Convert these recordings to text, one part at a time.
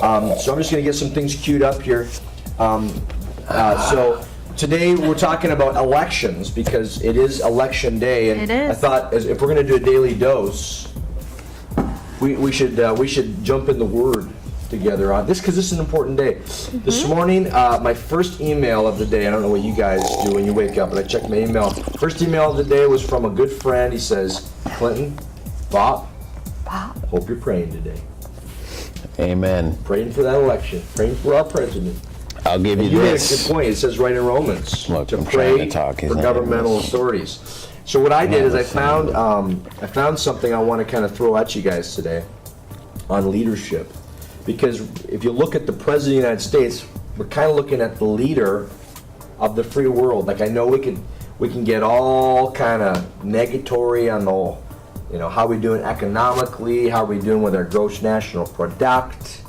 So I'm just going to get some things queued up here. So today we're talking about elections because it is election day, and It is. I thought if we're going to do a daily dose, we should jump in the Word together on this because this is an important day. This morning, my first email of the day. I don't know what you guys do when you wake up, but I checked my email. First email of the day was from a good friend. He says, "Clinton, Bob, hope you're praying today. Amen. Praying for that election. Praying for our president." I'll give you You made a this. good point. It says right in Romans Look, to I'm trying pray to talk. He's for not governmental listening. authorities. So what I did is I listening. found something I want to kind of throw at you guys today on leadership, because if you look at the president of the United States, we're kind of looking at the leader of the free world. Like I know we can get all kind of negatory on the how are we doing economically, how are we doing with our gross national product.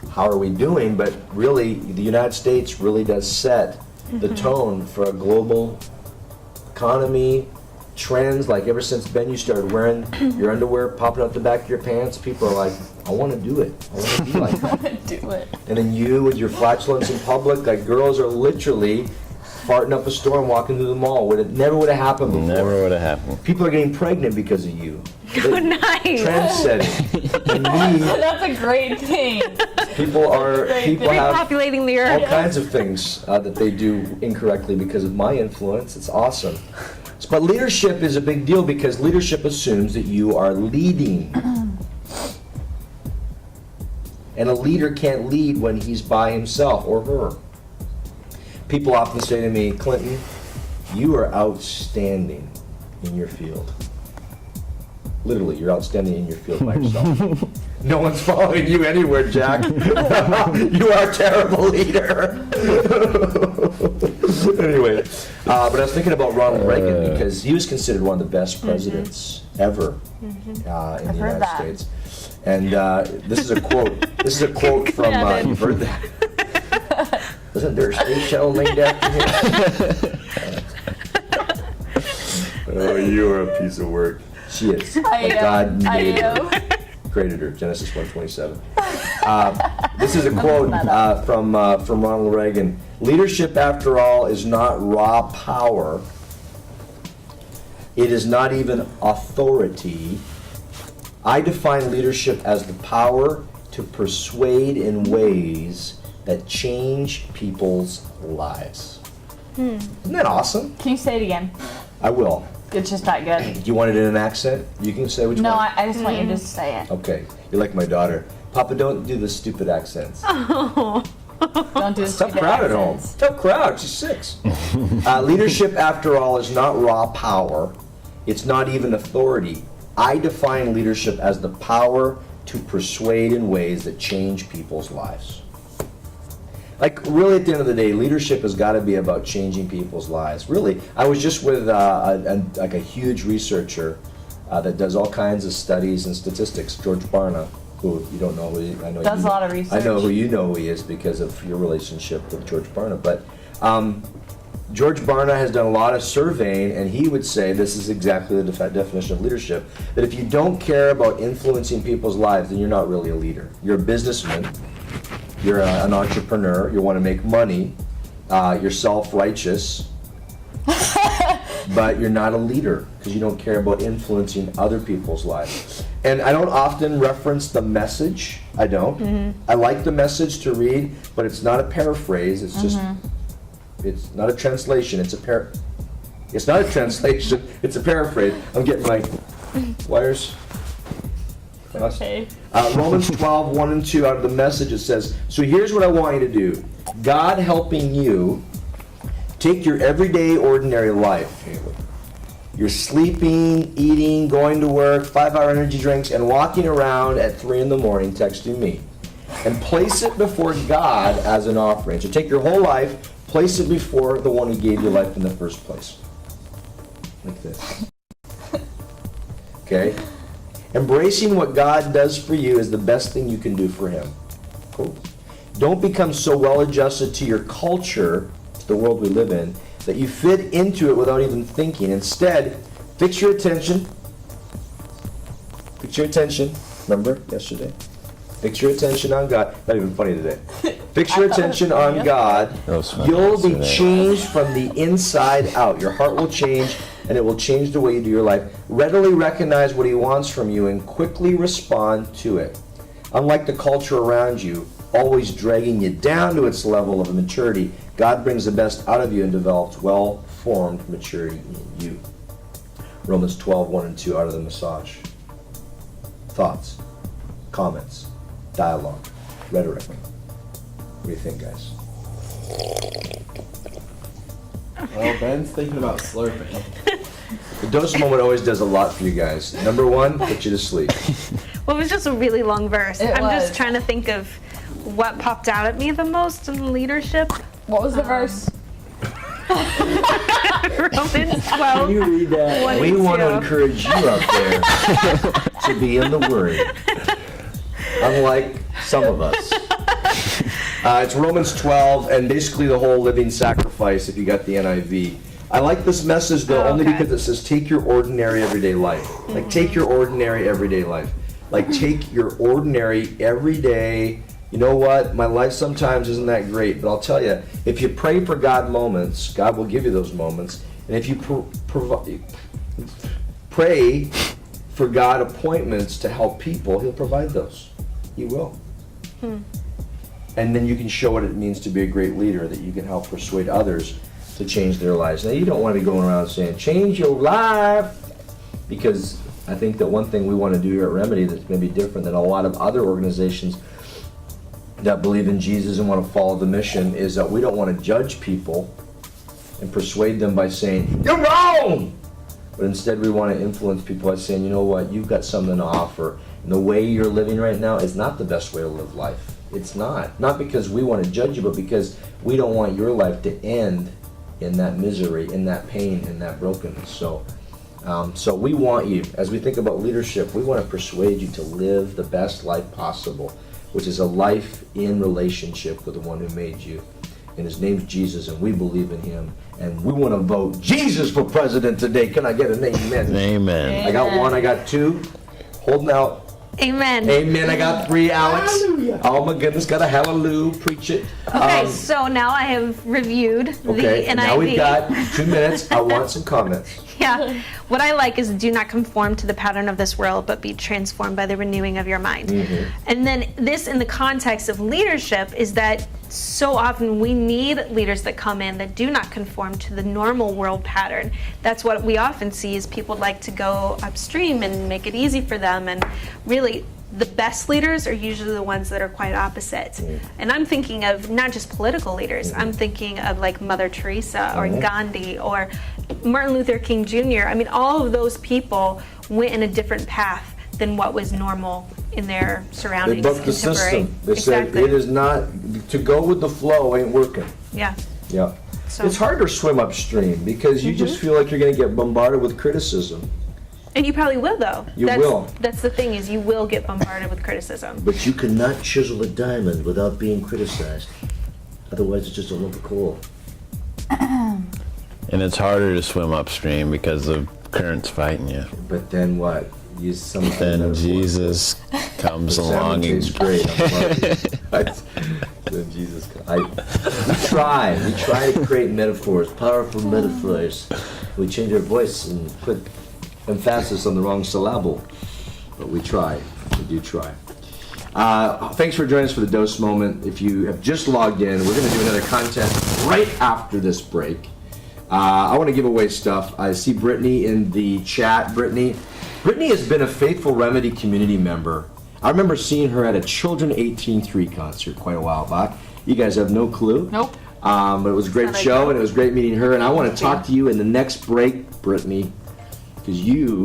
How are we doing? But really, the United States really does set the tone for a global economy, trends. Like ever since, Ben, you started wearing your underwear popping out the back of your pants, people are like, I want to do it. I want to be like that. Do it. And then you with your flatulence in public, like girls are literally farting up a storm walking through the mall. Never would have happened before. Never would have happened. People are getting pregnant because of you. Good night. Trendsetting. And me, That's a great thing. people have Repopulating the all earth. kinds of things that they do incorrectly because of my influence. It's awesome. But leadership is a big deal because leadership assumes that you are leading. And a leader can't lead when he's by himself or her. People often say to me, Clinton, you are outstanding in your field. Literally, you're outstanding in your field by yourself. No one's following you anywhere, Jack. You are a terrible leader. Anyway, but I was thinking about Ronald Reagan because he was considered one of the best presidents ever in the United States. And this is a quote. This is a quote from. You've heard that? Isn't there a space shuttle named after him? Oh, you are a piece of work. She is. God made her. Created her. Genesis 1:27. This is a quote from Ronald Reagan. Leadership, after all, is not raw power. It is not even authority. I define leadership as the power to persuade in ways that change people's lives. Isn't that awesome? Can you say it again? I will. It's just not good. Do you want it in an accent? You can say which No, one. I just want you to say it. Okay. You're like my daughter. Papa, don't do the stupid accents. Don't do the Tough stupid crowd at home. accents. Tough crowd. She's 6. Leadership, after all, is not raw power. It's not even authority. I define leadership as the power to persuade in ways that change people's lives. Like, really, at the end of the day, leadership has got to be about changing people's lives. Really, I was just with a huge researcher that does all kinds of studies and statistics, George Barna, who you don't know who he, I know Does you, a lot of research. I know who you know who he is because of your relationship with George Barna. But George Barna has done a lot of surveying, and he would say this is exactly the definition of leadership, that if you don't care about influencing people's lives, then you're not really a leader. You're a businessman. You're an entrepreneur, you want to make money, you're self-righteous, but you're not a leader because you don't care about influencing other people's lives. And I don't often reference the message, I don't. I like the message to read, but it's not a paraphrase, it's just, it's not a translation, it's not a translation, it's a paraphrase. I'm getting my wires. Okay. Romans 12, 1 and 2 out of the Message, it says, so here's what I want you to do. God helping you take your everyday, ordinary life. You're sleeping, eating, going to work, 5-hour energy drinks, and walking around at 3 in the morning texting me. And place it before God as an offering. So take your whole life, place it before the one who gave you life in the first place. Like this. Okay? Embracing what God does for you is the best thing you can do for Him. Cool. Don't become so well adjusted to your culture, the world we live in, that you fit into it without even thinking. Instead, fix your attention. Fix your attention. Remember yesterday? Fix your attention on God. Not even funny today. Fix your attention on God. That was funny You'll be yesterday. changed from the inside out. Your heart will change, and it will change the way you do your life. Readily recognize what He wants from you and quickly respond to it. Unlike the culture around you, always dragging you down to its level of maturity, God brings the best out of you and develops well-formed maturity in you. Romans 12, 1 and 2 out of the massage. Thoughts, comments, dialogue, rhetoric. What do you think, guys? Well, Ben's thinking about slurping. The dose moment always does a lot for you guys. Number one, put you to sleep. Well, it was just a really long verse. It I'm was. just trying to think of what popped out at me the most in leadership. What was the verse? Romans 12. You read that. One We and want to two. encourage you out there to be in the Word, unlike some of us. It's Romans 12, and basically the whole living sacrifice, if you got the NIV. I like this message, though, only Okay. because it says, take your ordinary everyday life. Like, take your ordinary everyday life. Like, take your ordinary everyday, you know what, my life sometimes isn't that great, but I'll tell you, if you pray for God moments, God will give you those moments. And if you pray for God appointments to help people, He'll provide those. He will. And then you can show what it means to be a great leader, that you can help persuade others to change their lives. Now, you don't want to be going around saying, change your life, because I think that one thing we want to do here at Remedy that's maybe different than a lot of other organizations that believe in Jesus and want to follow the mission is that we don't want to judge people and persuade them by saying, you're wrong! But instead we want to influence people by saying, you know what, you've got something to offer. And the way you're living right now is not the best way to live life. It's not. Not because we want to judge you, but because we don't want your life to end in that misery, in that pain, in that brokenness. So we want you, as we think about leadership, we want to persuade you to live the best life possible, which is a life in relationship with the one who made you. And His name's Jesus, and we believe in Him. And we want to vote Jesus for president today. Can I get an amen? Amen. I got one, I got two. Holding out. Amen. Amen. I got three, Alex. Oh my goodness, got a hallelujah. Preach it. Okay, so now I have reviewed Okay, the and NIV. now we've got 2 minutes. I want some comments. Yeah. What I like is do not conform to the pattern of this world, but be transformed by the renewing of your mind. Mm-hmm. And then this in the context of leadership is that so often we need leaders that come in that do not conform to the normal world pattern. That's what we often see is people like to go upstream and make it easy for them, and really the best leaders are usually the ones that are quite opposite. And I'm thinking of not just political leaders. I'm thinking of like Mother Teresa or Gandhi or Martin Luther King Jr. I mean, all of those people went in a different path than what was normal in their They surroundings. broke the contemporary. system. They said Exactly. it is not, to go with the flow ain't working. Yeah. Yeah. So- It's hard to swim upstream because you just feel like you're going to get bombarded with criticism. And you probably will, though. You that's, will. That's the thing, is you will get bombarded with criticism. But you cannot chisel a diamond without being criticized. Otherwise, it's just a lump of coal. And it's harder to swim upstream because the current's fighting you. But then what? You sometimes Then Jesus comes along Salmon and tastes great. Then Jesus. We try to create metaphors, powerful metaphors. We change our voice and put emphasis on the wrong syllable, but we try. We do try. Thanks for joining us for the Dose Moment. If you have just logged in, we're going to do another content right after this break. I want to give away stuff. I see Brittany in the chat. Brittany has been a faithful Remedy community member. I remember seeing her at a Children 18-3 concert quite a while back. You guys have no clue. Nope. But it was a great show, and it was great meeting her. And I want to talk to you in the next break, Brittany, because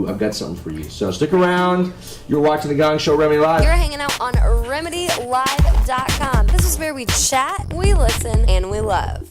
I've got something for you. So stick around. You're watching The Gong Show, Remedy Live. You're hanging out on RemedyLive.com. This is where we chat, we listen, and we love.